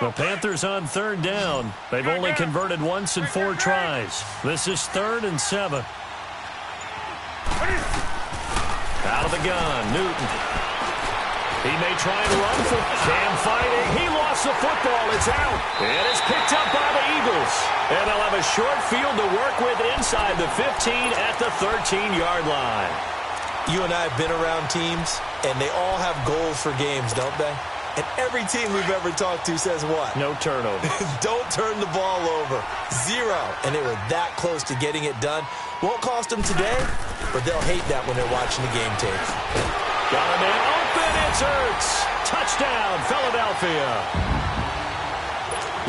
The Panthers on third down. They've only converted once in 4 tries. This is 3rd and 7. Out of the gun, Newton. He may try and run for Cam fighting. He lost the football. It's out. And it's picked up by the Eagles. And they'll have a short field to work with inside the 15 at the 13-yard line. You and I have been around teams, and they all have goals for games, don't they? And every team we've ever talked to says what? No turnover. Don't turn the ball over. 0. And they were that close to getting it done. Won't cost them today, but they'll hate that when they're watching the game tape. Got a man open. It's Ertz. Touchdown, Philadelphia.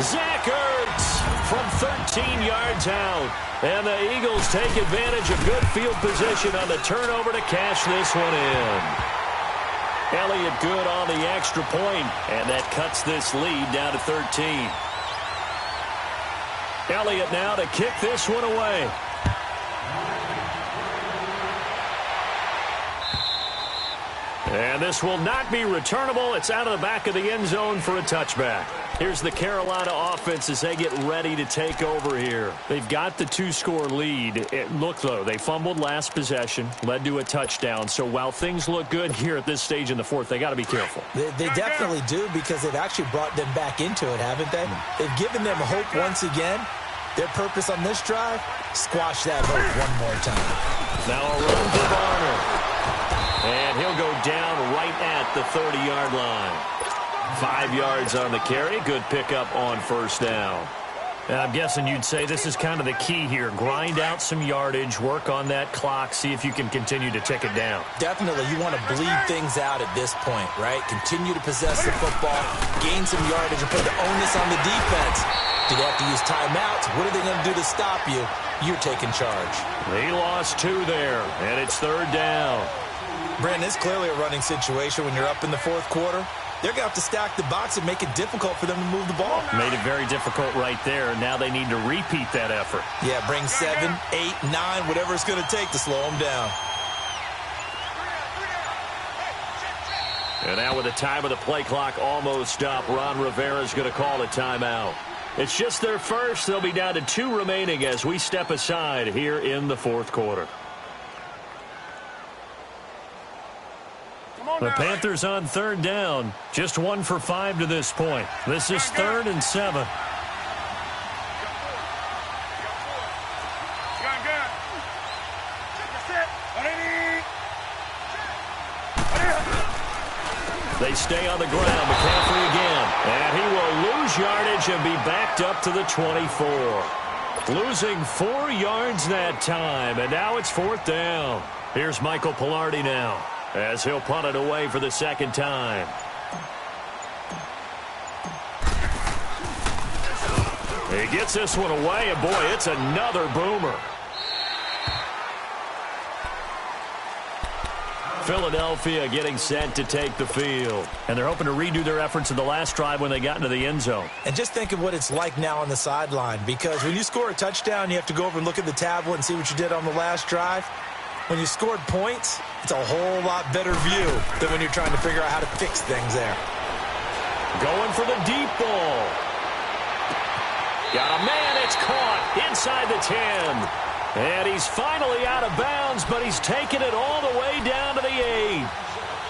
Zach Ertz from 13 yards out. And the Eagles take advantage of good field position on the turnover to cash this one in. Elliott good on the extra point, and that cuts this lead down to 13. Elliott now to kick this one away. And this will not be returnable. It's out of the back of the end zone for a touchback. Here's the Carolina offense as they get ready to take over here. They've got the 2-score lead. Look, though, they fumbled last possession, led to a touchdown. So while things look good here at this stage in the 4th, they got to be careful. They definitely do, because they've actually brought them back into it, haven't they? They've given them hope once again. Their purpose on this drive, squash that hope one more time. Now a run for Varner. And he'll go down right at the 30-yard line. 5 yards on the carry. Good pickup on first down. And I'm guessing you'd say this is kind of the key here. Grind out some yardage, work on that clock, see if you can continue to tick it down. Definitely. You want to bleed things out at this point, right? Continue to possess the football, gain some yardage, and put the onus on the defense. Do they have to use timeouts? What are they going to do to stop you? You're taking charge. He lost 2 there, and it's 3rd down. Brandon, it's clearly a running situation when you're up in the 4th quarter. They're going to have to stack the box and make it difficult for them to move the ball. Made it very difficult right there. Now they need to repeat that effort. Yeah, bring 7, 8, 9, whatever it's going to take to slow them down. And now with the time of the play clock almost up, Ron Rivera's going to call a timeout. It's just their first. They'll be down to 2 remaining as we step aside here in the 4th quarter. The Panthers on 3rd down. Just 1 for 5 to this point. This is 3rd and 7. They stay on the ground. McCaffrey again. And he will lose yardage and be backed up to the 24. Losing 4 yards that time. And now it's 4th down. Here's Michael Pilardi now, as he'll punt it away for the 2nd time. He gets this one away, and boy, it's another boomer. Philadelphia getting set to take the field. And they're hoping to redo their efforts in the last drive when they got into the end zone. And just think of what it's like now on the sideline, because when you score a touchdown, you have to go over and look at the tablet and see what you did on the last drive. When you scored points, it's a whole lot better view than when you're trying to figure out how to fix things there. Going for the deep ball. Got a man, it's caught inside the 10. And he's finally out of bounds, but he's taken it all the way down to the 8.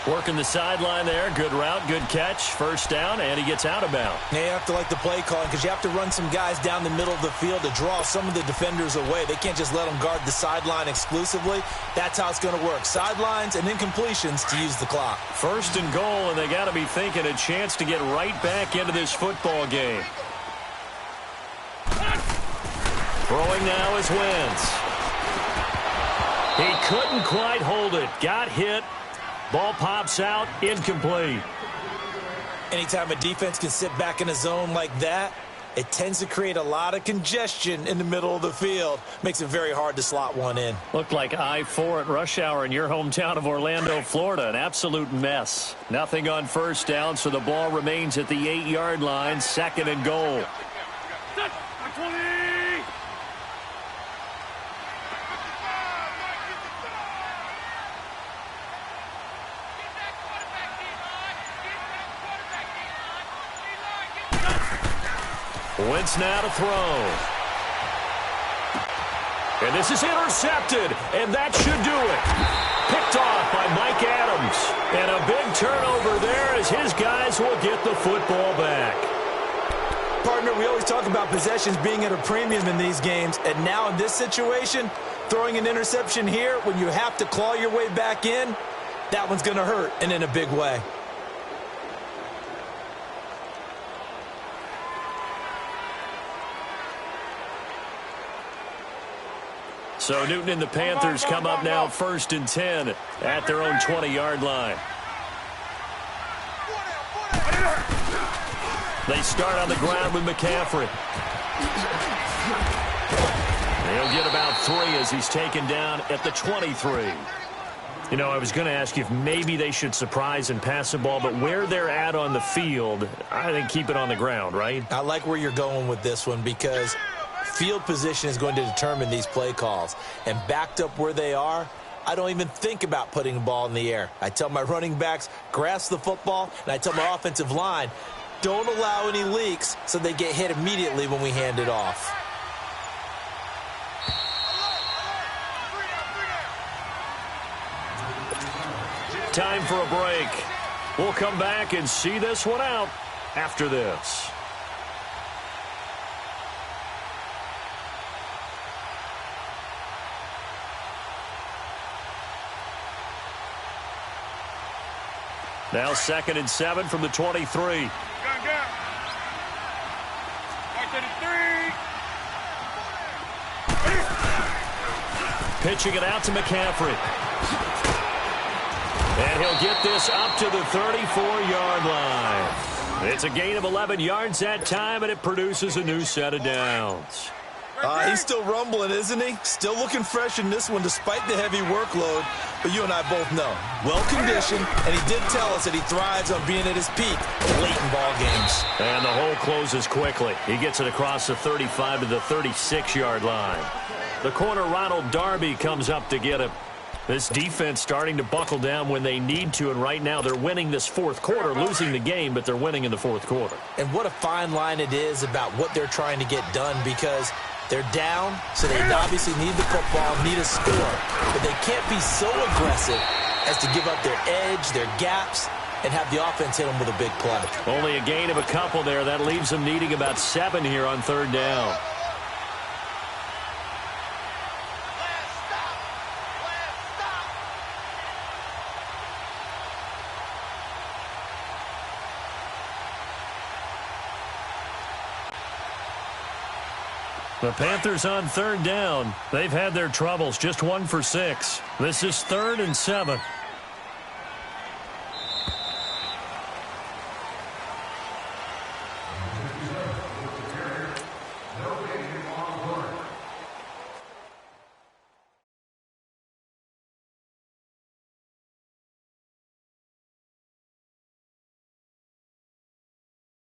Working the sideline there. Good route, good catch. First down, and he gets out of bounds. Now you have to like the play calling, because you have to run some guys down the middle of the field to draw some of the defenders away. They can't just let them guard the sideline exclusively. That's how it's going to work. Sidelines and incompletions to use the clock. 1st and goal, and they got to be thinking a chance to get right back into this football game. Throwing now is Wentz. He couldn't quite hold it. Got hit. Ball pops out. Incomplete. Anytime a defense can sit back in a zone like that, it tends to create a lot of congestion in the middle of the field. Makes it very hard to slot one in. Looked like I-4 at rush hour in your hometown of Orlando, Florida. An absolute mess. Nothing on first down, so the ball remains at the 8-yard line. 2nd and goal. Wentz now to throw. And this is intercepted, and that should do it. Picked off by Mike Adams. And a big turnover there as his guys will get the football back. Partner, we always talk about possessions being at a premium in these games, and now in this situation, throwing an interception here when you have to claw your way back in, that one's going to hurt, and in a big way. So Newton and the Panthers come up now 1st and 10 at their own 20-yard line. They start on the ground with McCaffrey. He'll get about 3 as he's taken down at the 23. You know, I was going to ask you if maybe they should surprise and pass the ball, but where they're at on the field, I think keep it on the ground, right? I like where you're going with this one because field position is going to determine these play calls. And backed up where they are, I don't even think about putting the ball in the air. I tell my running backs, grasp the football, and I tell my offensive line, don't allow any leaks so they get hit immediately when we hand it off. Time for a break. We'll come back and see this one out after this. Now 2nd and 7 from the 23. Pitching it out to McCaffrey. And he'll get this up to the 34-yard line. It's a gain of 11 yards that time, and it produces a new set of downs. He's still rumbling, isn't he? Still looking fresh in this one despite the heavy workload. But you and I both know, well-conditioned, and he did tell us that he thrives on being at his peak late in ball games. And the hole closes quickly. He gets it across the 35 to the 36-yard line. The corner, Ronald Darby, comes up to get him. This defense starting to buckle down when they need to, and right now they're winning this 4th quarter, losing the game, but they're winning in the 4th quarter. And what a fine line it is about what they're trying to get done because they're down, so they obviously need the football, need a score. But they can't be so aggressive as to give up their edge, their gaps, and have the offense hit them with a big play. Only a gain of a couple there. That leaves them needing about 7 here on 3rd down. The Panthers on 3rd down. They've had their troubles, just 1 for 6. This is 3rd and 7.